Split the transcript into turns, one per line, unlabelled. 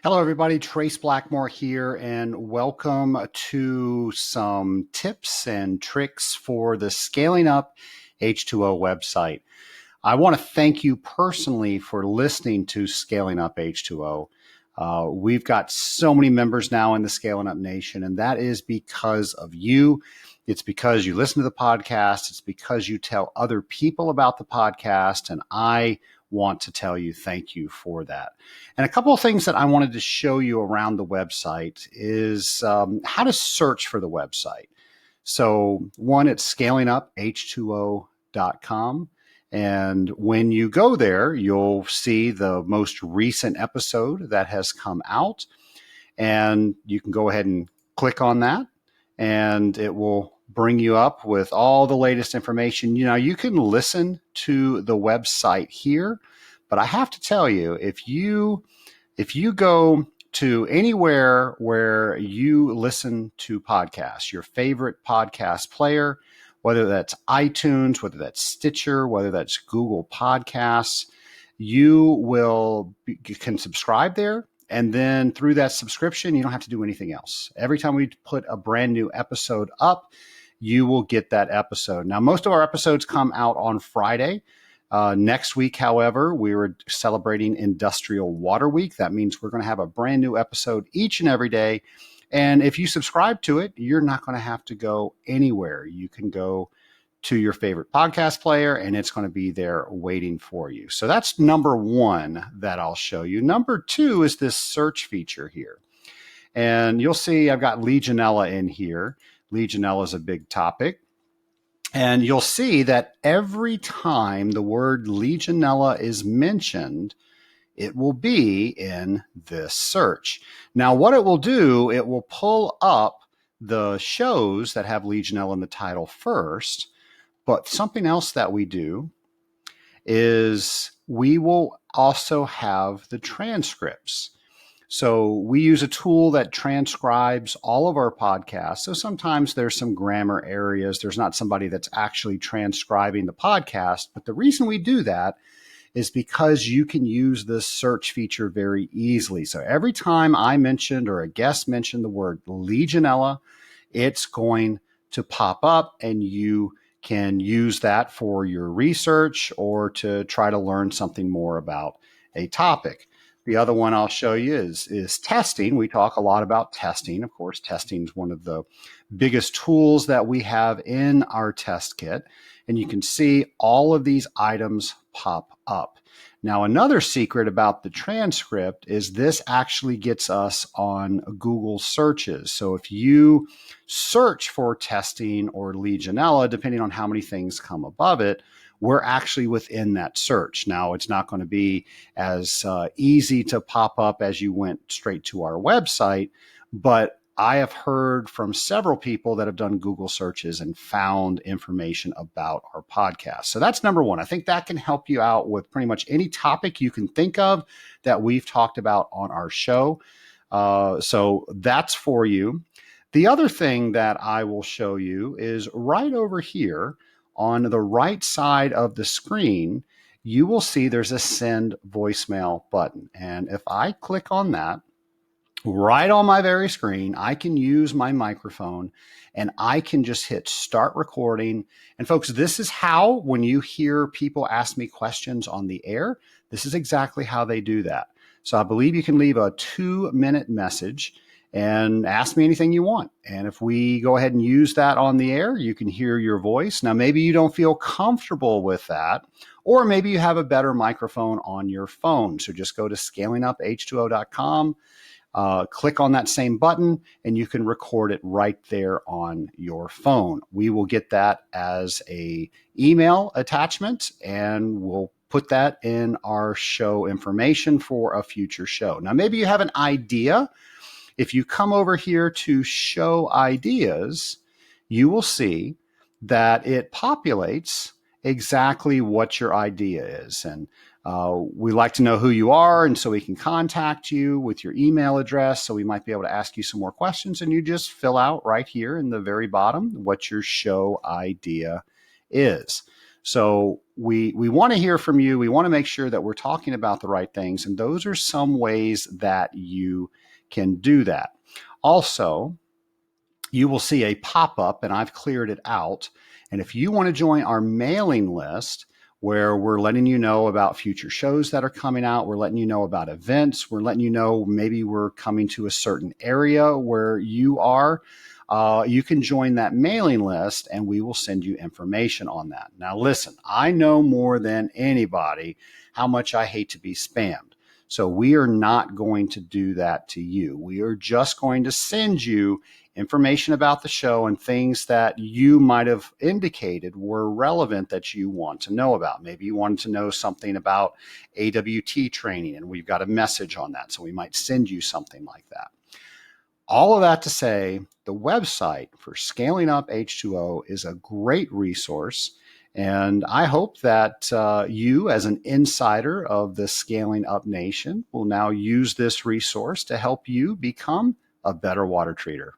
Hello, everybody. Trace Blackmore here, and welcome to some tips and tricks for the Scaling Up H2O website. I want to thank you personally for listening to Scaling Up H2O. We've got so many members now in the Scaling Up Nation, and that is because of you. It's because you listen to the podcast. It's because you tell other people about the podcast, and I want to tell you thank you for that. And a couple of things that I wanted to show you around the website is how to search for the website. So one, it's scalinguph2o.com. And when you go there, you'll see the most recent episode that has come out. And you can go ahead and click on that, and it will bring you up with all the latest information. You know, you can listen to the website here, but I have to tell you, if you go to anywhere where you listen to podcasts, your favorite podcast player, whether that's iTunes, whether that's Stitcher, whether that's Google Podcasts, you can subscribe there. And then through that subscription, you don't have to do anything else. Every time we put a brand new episode up, you will get that episode. Now, most of our episodes come out on Friday. Next week, however, we were celebrating Industrial Water Week. That means we're going to have a brand new episode each and every day. And if you subscribe to it, you're not going to have to go anywhere. You can go to your favorite podcast player, and it's going to be there waiting for you. So that's number one that I'll show you. Number two is this search feature here. And you'll see I've got Legionella in here. Legionella is a big topic. And you'll see that every time the word Legionella is mentioned, it will be in this search. Now, what it will do, it will pull up the shows that have Legionella in the title first. But something else that we do is we will also have the transcripts. So we use a tool that transcribes all of our podcasts. So sometimes there's some grammar areas. There's not somebody that's actually transcribing the podcast. But the reason we do that is because you can use this search feature very easily. So every time I mentioned or a guest mentioned the word Legionella, it's going to pop up, and you can use that for your research or to try to learn something more about a topic. The other one I'll show you is testing. We talk a lot about testing. Of course, testing is one of the biggest tools that we have in our test kit. And you can see all of these items pop up. Now, another secret about the transcript is this actually gets us on Google searches. So if you search for testing or Legionella, depending on how many things come above it, we're actually within that search. Now, it's not going to be as easy to pop up as you went straight to our website, but I have heard from several people that have done Google searches and found information about our podcast. So that's number one. I think that can help you out with pretty much any topic you can think of that we've talked about on our show. So that's for you. The other thing that I will show you is right over here on the right side of the screen, you will see there's a send voicemail button. And if I click on that, right on my very screen, I can use my microphone and I can just hit start recording. And folks, this is how, when you hear people ask me questions on the air, this is exactly how they do that. So I believe you can leave a 2-minute message and ask me anything you want. And if we go ahead and use that on the air, you can hear your voice. Now, maybe you don't feel comfortable with that, or maybe you have a better microphone on your phone. So just go to scalinguph2o.com. Click on that same button, and you can record it right there on your phone. We will get that as a email attachment, and we'll put that in our show information for a future show. Now, maybe you have an idea. If you come over here to show ideas, you will see that it populates exactly what your idea is. And we like to know who you are, and so we can contact you with your email address. So we might be able to ask you some more questions, and you just fill out right here in the very bottom what your show idea is. So we want to hear from you. We want to make sure that we're talking about the right things. And those are some ways that you can do that. Also, you will see a pop-up, and I've cleared it out. And if you want to join our mailing list, where we're letting you know about future shows that are coming out, we're letting you know about events, we're letting you know maybe we're coming to a certain area where you are, you can join that mailing list and we will send you information on that. Now, listen, I know more than anybody how much I hate to be spammed. So we are not going to do that to you. We are just going to send you information about the show and things that you might have indicated were relevant that you want to know about. Maybe you wanted to know something about AWT training and we've got a message on that. So we might send you something like that. All of that to say, the website for Scaling Up H2O is a great resource. And I hope that you, as an insider of the Scaling Up Nation, will now use this resource to help you become a better water treater.